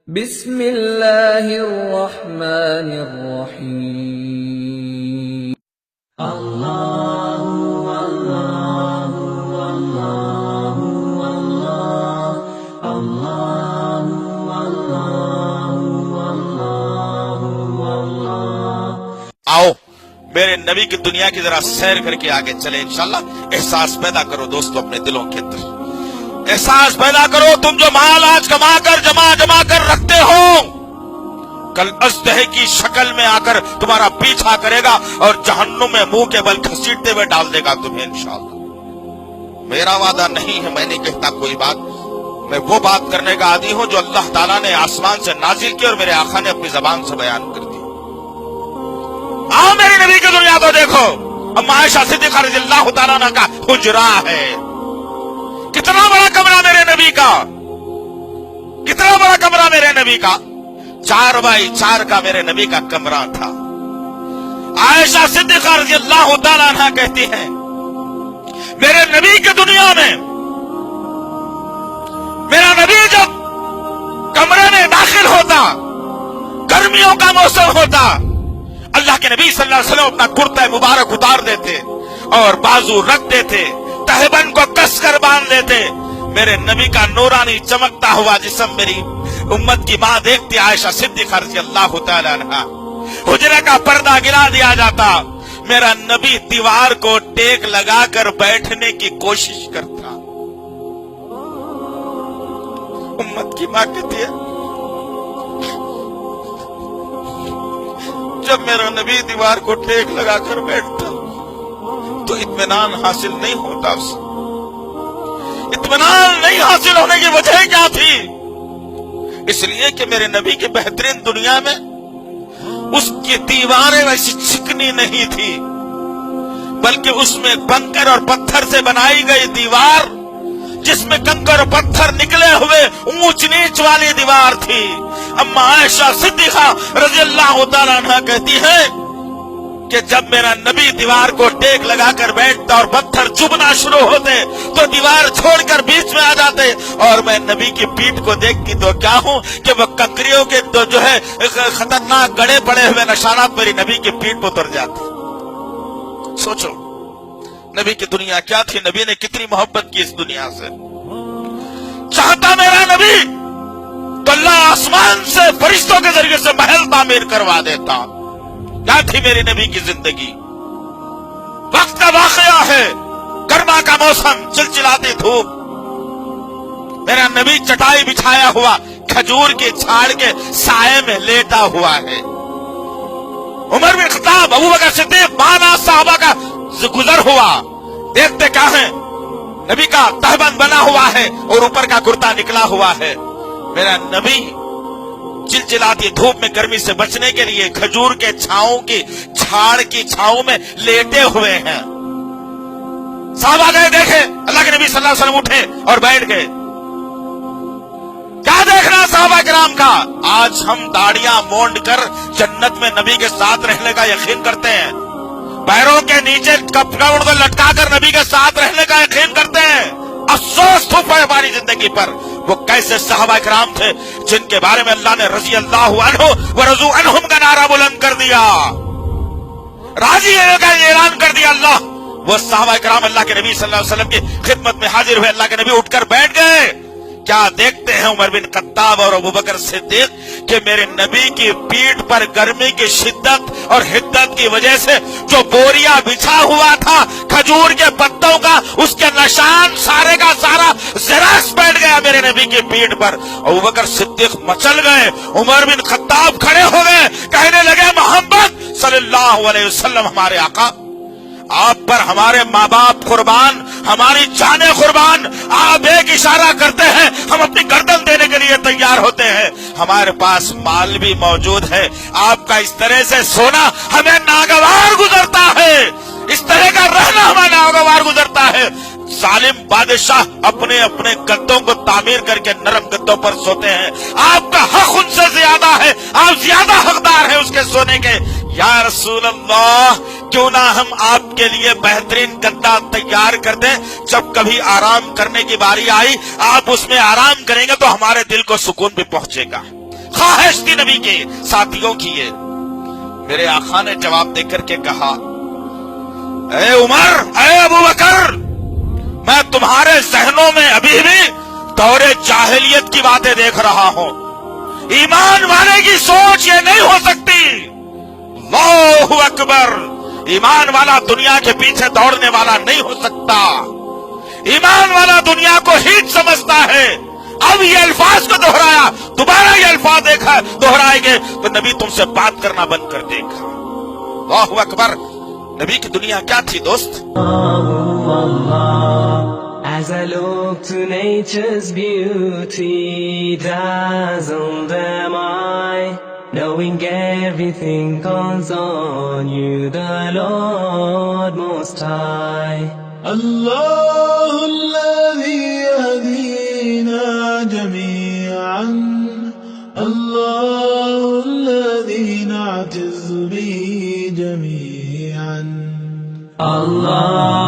بسم اللہ الرحمن الرحیم اللہ اللہ اللہ اللہ اللہ اللہ۔ آؤ میرے نبی کی دنیا کی ذرا سیر کر کے آگے چلے انشاءاللہ۔ احساس پیدا کرو دوستو اپنے دلوں کے اندر، احساس پیدا کرو تم جو مال آج کما کر جمع کر رکھتے ہو، کل ازدہے کی شکل میں آ کر تمہارا پیچھا کرے گا اور جہنم میں منہ کے بل گھسیٹتے ہوئے ڈال دے گا تمہیں انشاءاللہ۔ میرا وعدہ نہیں ہے، میں نہیں کہتا کوئی بات، میں وہ بات کرنے کا عادی ہوں جو اللہ تعالیٰ نے آسمان سے نازل کی اور میرے آقا نے اپنی زبان سے بیان کر دی۔ آؤ میرے نبی کی دنیا کو دیکھو، اما عائشہ صدیقہ رضی اللہ تعالیٰ عنہ کا حجرہ ہے۔ کتنا بڑا کمرہ میرے نبی کا، کتنا بڑا کمرہ میرے نبی کا، 4x4 کا میرے نبی کا کمرہ تھا۔ عائشہ صدیقہ رضی اللہ تعالیٰ عنہ کہتی ہیں میرے نبی کی دنیا میں میرا نبی جب کمرے میں داخل ہوتا، گرمیوں کا موسم ہوتا، اللہ کے نبی صلی اللہ علیہ وسلم اپنا کرتا مبارک اتار دیتے اور بازو رکھ دیتے، تہبند کو کس کر باندھ دیتے۔ میرے نبی کا نورانی چمکتا ہوا جسم میری امت کی ماں دیکھتی عائشہ صدیقہ رضی اللہ تعالی عنہا۔ حجرے کا پردہ گرا دیا جاتا، میرا نبی دیوار کو ٹیک لگا کر بیٹھنے کی کوشش کرتا۔ امت کی ماں کہتی ہے جب میرا نبی دیوار کو ٹیک لگا کر بیٹھتا تو اطمینان حاصل نہیں ہوتا اسے۔ اطمینان نہیں حاصل ہونے کی وجہ کیا تھی؟ اس لیے کہ میرے نبی کی بہترین دنیا میں اس کی دیواریں ویسی چکنی نہیں تھی، بلکہ اس میں کنکر اور پتھر سے بنائی گئی دیوار، جس میں کنکر اور پتھر نکلے ہوئے اونچ نیچ والی دیوار تھی۔ اما عائشہ صدیقہ رضی اللہ تعالیٰ عنہ کہتی ہے کہ جب میرا نبی دیوار کو ٹیک لگا کر بیٹھتا اور پتھر چبھنا شروع ہوتے تو دیوار چھوڑ کر بیچ میں آ جاتے، اور میں نبی کی پیٹھ کو دیکھتی تو کیا ہوں کہ وہ کنکریوں کے جو ہے خطرناک گڑے پڑے ہوئے نشانات میری نبی کی پیٹھ پر اتر جاتے۔ سوچو نبی کی دنیا کیا تھی، نبی نے کتنی محبت کی اس دنیا سے۔ چاہتا میرا نبی تو اللہ آسمان سے فرشتوں کے ذریعے سے محل تعمیر کروا دیتا۔ کیا تھی میری نبی کی زندگی؟ وقت کا واقعہ ہے، گرما کا موسم، چلچلاتی دھوپ، میرا نبی چٹائی بچھایا ہوا کھجور کے جھاڑ کے سائے میں لیٹا ہوا ہے۔ عمر بن خطاب، ابوبکر صدیق، بانا صحابہ کا گزر ہوا، دیکھتے کیا ہیں؟ نبی کا تہبند بنا ہوا ہے اور اوپر کا کرتا نکلا ہوا ہے۔ میرا نبی چلچلاتی دھوپ میں گرمی سے بچنے کے لیے کھجور کے چھاؤں کی جھاڑ کی چھاؤں میں لیٹے ہوئے ہیں۔ صحابہ گئے دیکھے، اللہ کے نبی صلی اللہ علیہ وسلم اٹھے اور بیٹھ گئے۔ کیا دیکھنا صحابہ کرام کا؟ آج ہم داڑیاں مونڈ کر جنت میں نبی کے ساتھ رہنے کا یقین کرتے ہیں، پیروں کے نیچے کپڑا لٹکا کر نبی کے ساتھ رہنے کا یقین کرتے ہیں۔ افسوس تھوپا ہے ہماری زندگی پر۔ وہ کیسے صحابہ کرام تھے جن کے بارے میں اللہ نے رضی اللہ عنہ ورضوا عنہم کا نعرہ بلند کر دیا، راضی ہونے کا اعلان کر دیا اللہ۔ وہ صحابہ کرام اللہ کے نبی صلی اللہ علیہ وسلم کی خدمت میں حاضر ہوئے، اللہ کے نبی اٹھ کر بیٹھ گئے۔ کیا دیکھتے ہیں عمر بن خطاب اور ابوبکر صدیق کہ میرے نبی کی پیٹھ پر گرمی کی شدت اور حدت کی وجہ سے جو بوریا بچھا ہوا تھا کھجور کے پتوں کا، اس کے نشان سارے کا سارا زراس بیٹھ گیا میرے نبی کی پیٹھ پر۔ ابوبکر صدیق مچل گئے، عمر بن خطاب کھڑے ہو گئے، کہنے لگے محمد صلی اللہ علیہ وسلم، ہمارے آقا، آپ پر ہمارے ماں باپ قربان، ہماری جانیں قربان، آپ ایک اشارہ کرتے ہیں ہم اپنی گردن دینے کے لیے تیار ہوتے ہیں، ہمارے پاس مال بھی موجود ہے، آپ کا اس طرح سے سونا ہمیں ناگوار گزرتا ہے، اس طرح کا رہنا ہمیں ناگوار گزرتا ہے۔ ظالم بادشاہ اپنے اپنے گدوں کو تعمیر کر کے نرم گدوں پر سوتے ہیں، آپ کا حق ان سے زیادہ ہے، آپ زیادہ حقدار ہیں اس کے سونے کے۔ یا رسول اللہ، کیوں نہ ہم آپ کے لیے بہترین گدا تیار کر دیں، جب کبھی آرام کرنے کی باری آئی آپ اس میں آرام کریں گے تو ہمارے دل کو سکون بھی پہنچے گا۔ خواہش تھی نبی کے ساتھیوں کی یہ. میرے آقا نے جواب دے کر کے کہا اے عمر اے ابو بکر میں تمہارے ذہنوں میں ابھی بھی دور جاہلیت کی باتیں دیکھ رہا ہوں. ایمان والے کی سوچ یہ نہیں ہو سکتی. اللہ اکبر. ایمان والا دنیا کے پیچھے دوڑنے والا نہیں ہو سکتا. ایمان والا دنیا کو ہیٹ سمجھتا ہے. اب یہ الفاظ کو دہرایا, دوبارہ یہ الفاظ دیکھا دہرائیں گے تو نبی تم سے بات کرنا بند کر دے گا. اللہ اکبر. نبی کی دنیا کیا تھی دوست؟ As I look to nature's beauty, dazzled am I, knowing everything comes on you, the Lord Most High. الله الذي يهدينا جميعا, الله الذي نعتز به جميعا. Allah